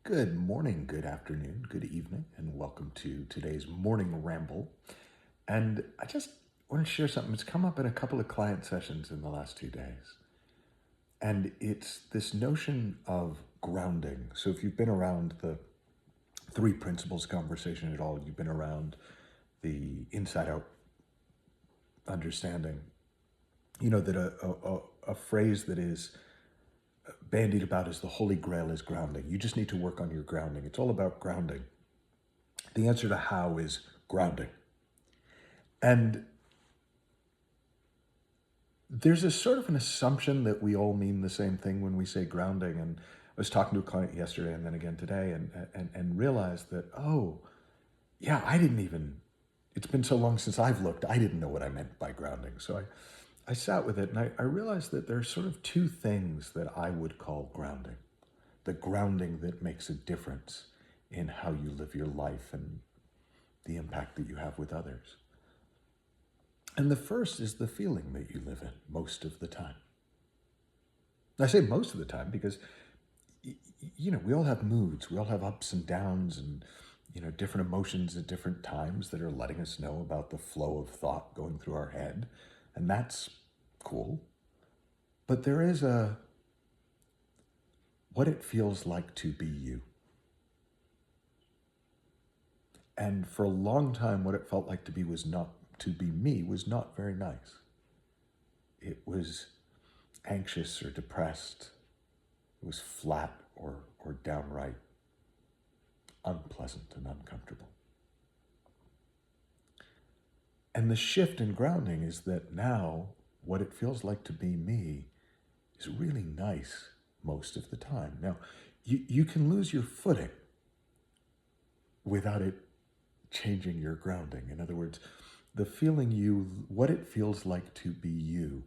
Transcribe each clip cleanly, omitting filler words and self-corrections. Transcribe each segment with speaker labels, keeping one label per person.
Speaker 1: Good morning, good afternoon, good evening, and welcome to today's morning ramble. And I just want to share something that's come up in a couple of client sessions in the last 2 days. And it's this notion of grounding. So if you've been around the three principles conversation at all, you've been around the inside out understanding, that a phrase that is bandied about as the holy grail is grounding. You just need to work on your grounding. It's all about grounding. The answer to how is grounding. And there's a sort of an assumption that we all mean the same thing when we say grounding. And I was talking to a client yesterday and then again today and realized that, oh, yeah, it's been so long since I've looked, I didn't know what I meant by grounding. So I sat with it and I realized that there's sort of two things that I would call grounding. The grounding that makes a difference in how you live your life and the impact that you have with others. And the first is the feeling that you live in most of the time. I say most of the time because, we all have moods. We all have ups and downs and, different emotions at different times that are letting us know about the flow of thought going through our head. And that's cool. But there is what it feels like to be you. And for a long time, what it felt like to be me was not very nice. It was anxious or depressed. It was flat or downright unpleasant and uncomfortable. And the shift in grounding is that now what it feels like to be me is really nice most of the time. Now, you can lose your footing without it changing your grounding. In other words, what it feels like to be you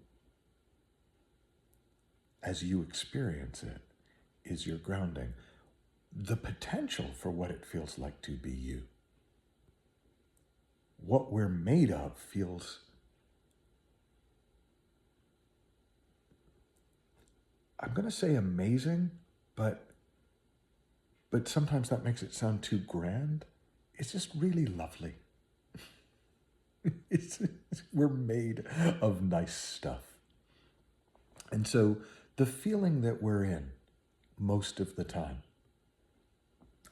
Speaker 1: as you experience it is your grounding. The potential for what it feels like to be you, what we're made of, feels I'm going to say amazing, but sometimes that makes it sound too grand. It's just really lovely. We're made of nice stuff. And so the feeling that we're in most of the time,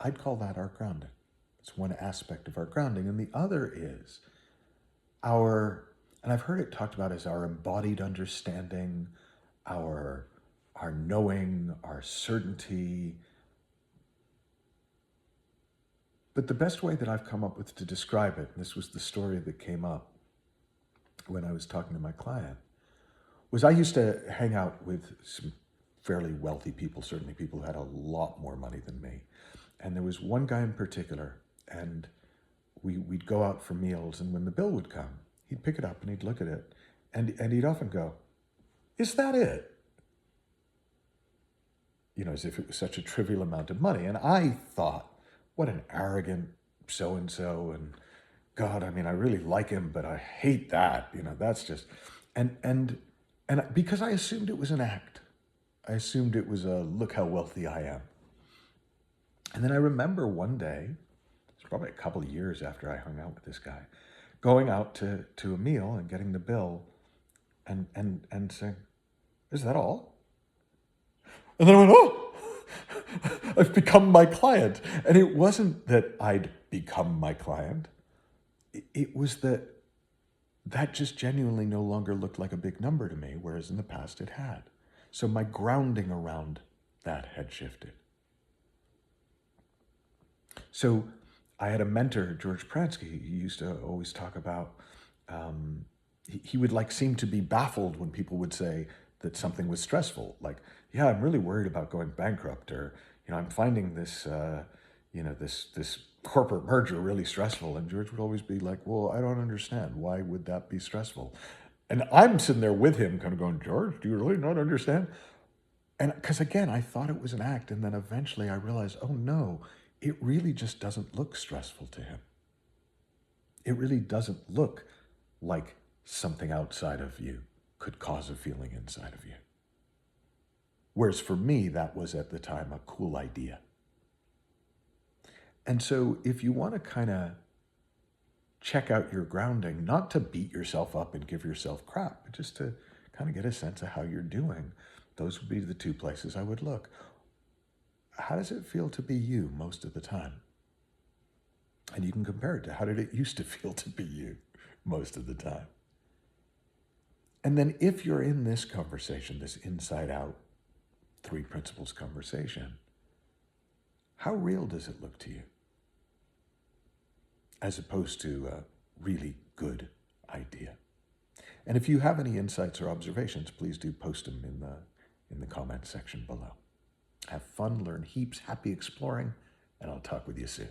Speaker 1: I'd call that our grounding. It's one aspect of our grounding. And the other is and I've heard it talked about as our embodied understanding, our knowing, our certainty. But the best way that I've come up with to describe it, and this was the story that came up when I was talking to my client, was I used to hang out with some fairly wealthy people, certainly people who had a lot more money than me. And there was one guy in particular, and we'd go out for meals, and when the bill would come, he'd pick it up and he'd look at it, and he'd often go, "Is that it?" As if it was such a trivial amount of money. And I thought, what an arrogant so-and-so, and God, I really like him, but I hate that. That's just, and because I assumed it was an act. I assumed it was look how wealthy I am. And then I remember one day, it's probably a couple of years after I hung out with this guy, going out to a meal and getting the bill and saying, "Is that all?" And then I went, "Oh, I've become my client." And it wasn't that I'd become my client. It was that just genuinely no longer looked like a big number to me, whereas in the past it had. So my grounding around that had shifted. So I had a mentor, George Pransky. He used to always talk about, he would seem to be baffled when people would say that something was stressful. Like, yeah, I'm really worried about going bankrupt, or, I'm finding this, this corporate merger really stressful. And George would always be like, well, I don't understand. Why would that be stressful? And I'm sitting there with him kind of going, "George, do you really not understand?" And because again, I thought it was an act. And then eventually I realized, oh no, it really just doesn't look stressful to him. It really doesn't look like something outside of you could cause a feeling inside of you. Whereas for me, that was at the time a cool idea. And so if you want to kind of check out your grounding, not to beat yourself up and give yourself crap, but just to kind of get a sense of how you're doing, those would be the two places I would look. How does it feel to be you most of the time? And you can compare it to how did it used to feel to be you most of the time? And then if you're in this conversation, this inside out three principles conversation, how real does it look to you? As opposed to a really good idea. And if you have any insights or observations, please do post them in the comment section below. Have fun, learn heaps, happy exploring, and I'll talk with you soon.